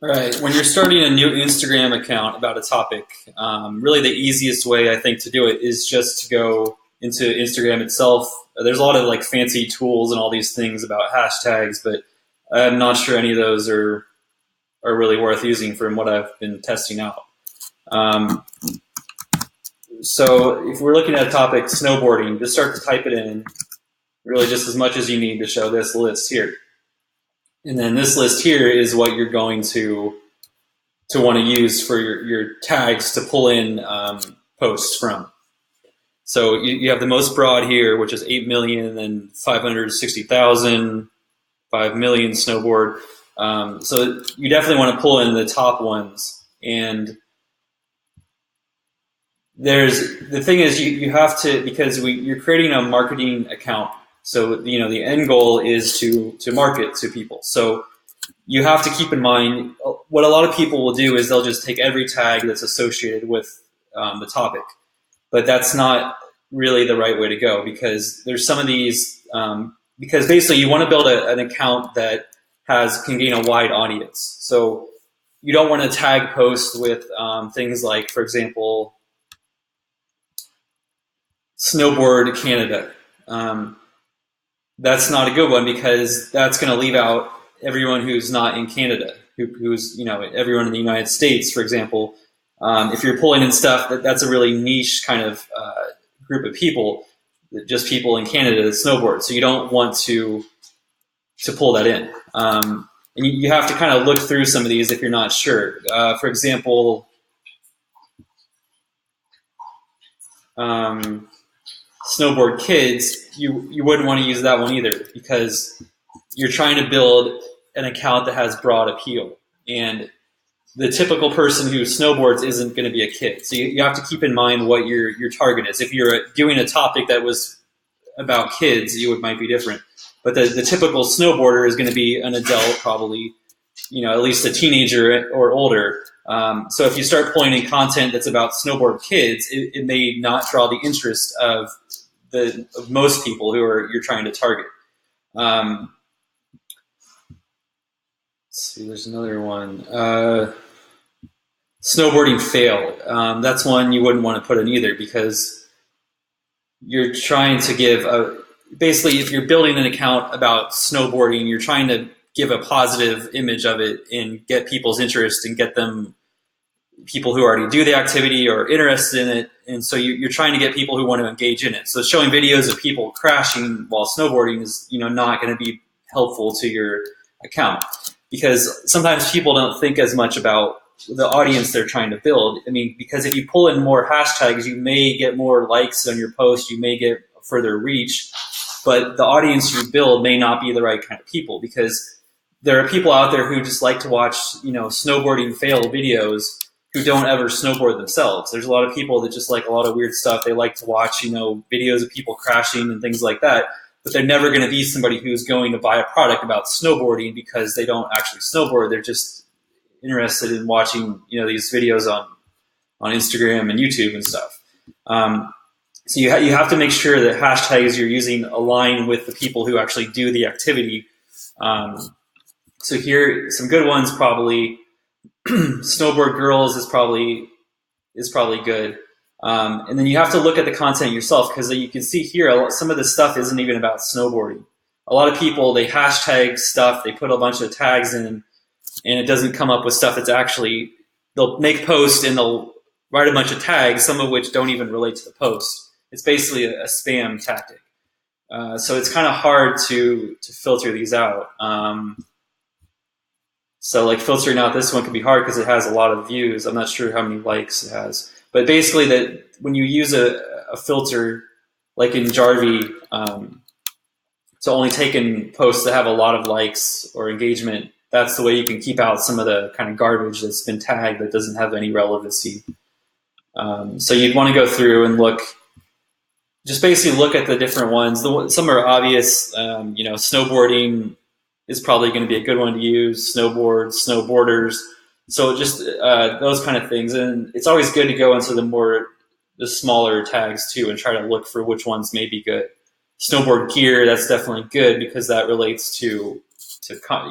Right. When you're starting a new Instagram account about a topic, really the easiest way I think to do it is just to go into Instagram itself. There's a lot of like fancy tools and all these things about hashtags, but I'm not sure any of those are really worth using from what I've been testing out. Um, so if we're looking at a topic, snowboarding, just start to type it in, really just as much as you need to show this list here. And then this list here is what you're going to want to use for your tags to pull in posts from. So you have the most broad here, which is 8 million and 560,000, 5 million snowboard. So you definitely want to pull in the top ones. And the thing is you have to, because you're creating a marketing account. So, the end goal is to market to people. So you have to keep in mind what a lot of people will do is they'll just take every tag that's associated with the topic. But that's not really the right way to go, because there's some of these, because basically you want to build an account that can gain a wide audience. So you don't want to tag posts with things like, for example, Snowboard Canada. That's not a good one, because that's going to leave out everyone who's not in Canada, who's everyone in the United States, for example. If you're pulling in stuff that's a really niche kind of group of people, just people in Canada that snowboard. So you don't want to pull that in. And you have to kind of look through some of these if you're not sure. For example, snowboard kids, you wouldn't want to use that one either, because you're trying to build an account that has broad appeal. And the typical person who snowboards isn't going to be a kid. So you have to keep in mind what your target is. If you're doing a topic that was about kids, might be different. But the typical snowboarder is going to be an adult, probably, at least a teenager or older. So if you start pulling in content that's about snowboard kids, it may not draw the interest of most people who you're trying to target. Let's see, there's another one. Snowboarding fail. That's one you wouldn't want to put in either, because you're trying to give basically, if you're building an account about snowboarding, you're trying to give a positive image of it and get people's interest and get them, people who already do the activity or are interested in it. And so you're trying to get people who want to engage in it. So showing videos of people crashing while snowboarding is, not going to be helpful to your account, because sometimes people don't think as much about the audience they're trying to build. I mean, because if you pull in more hashtags, you may get more likes on your post, you may get further reach, but the audience you build may not be the right kind of people, because there are people out there who just like to watch, snowboarding fail videos, who don't ever snowboard themselves. There's a lot of people that just like a lot of weird stuff. They like to watch, videos of people crashing and things like that, but they're never going to be somebody who's going to buy a product about snowboarding, because they don't actually snowboard. They're just interested in watching, these videos on Instagram and YouTube and stuff. So you have to make sure that hashtags you're using align with the people who actually do the activity. So here, some good ones probably. Snowboard girls is probably good. And then you have to look at the content yourself, because you can see here some of the stuff isn't even about snowboarding. A lot of people, they hashtag stuff, they put a bunch of tags in, and it doesn't come up with stuff that's actually, they'll make posts and they'll write a bunch of tags, some of which don't even relate to the post. It's basically a spam tactic. So it's kind of hard to filter these out. So like filtering out this one can be hard because it has a lot of views. I'm not sure how many likes it has. But basically, that when you use a filter, like in Jarvee, to only take in posts that have a lot of likes or engagement, that's the way you can keep out some of the kind of garbage that's been tagged that doesn't have any relevancy. So you'd want to go through and just basically look at the different ones. Some are obvious, snowboarding is probably going to be a good one to use, snowboarders. So just those kind of things. And it's always good to go into the smaller tags too, and try to look for which ones may be good. Snowboard gear, that's definitely good, because that relates to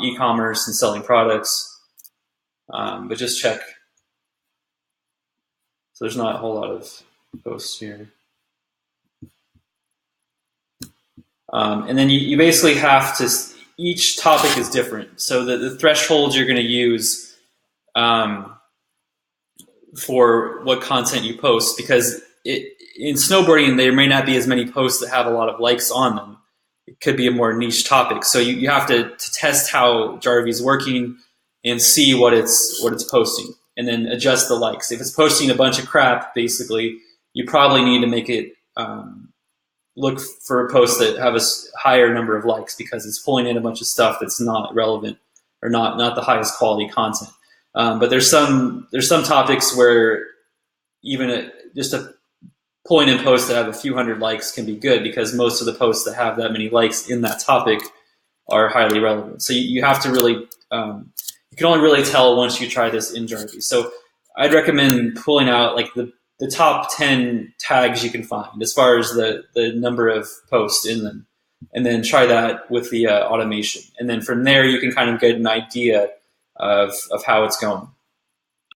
e-commerce and selling products. but just check. So there's not a whole lot of posts here. And then you basically have to, each topic is different. So the thresholds you're going to use for what content you post, because in snowboarding, there may not be as many posts that have a lot of likes on them. It could be a more niche topic. So you have to test how Jarvee's working and see what it's posting, and then adjust the likes. If it's posting a bunch of crap, basically, you probably need to make it look for a post that have a higher number of likes, because it's pulling in a bunch of stuff that's not relevant or not the highest quality content. But there's some topics where even just a pulling in posts that have a few hundred likes can be good, because most of the posts that have that many likes in that topic are highly relevant. So you have to really, you can only really tell once you try this in Jarvee. So I'd recommend pulling out like the top 10 tags you can find as far as the number of posts in them, and then try that with the automation. And then from there, you can kind of get an idea of how it's going.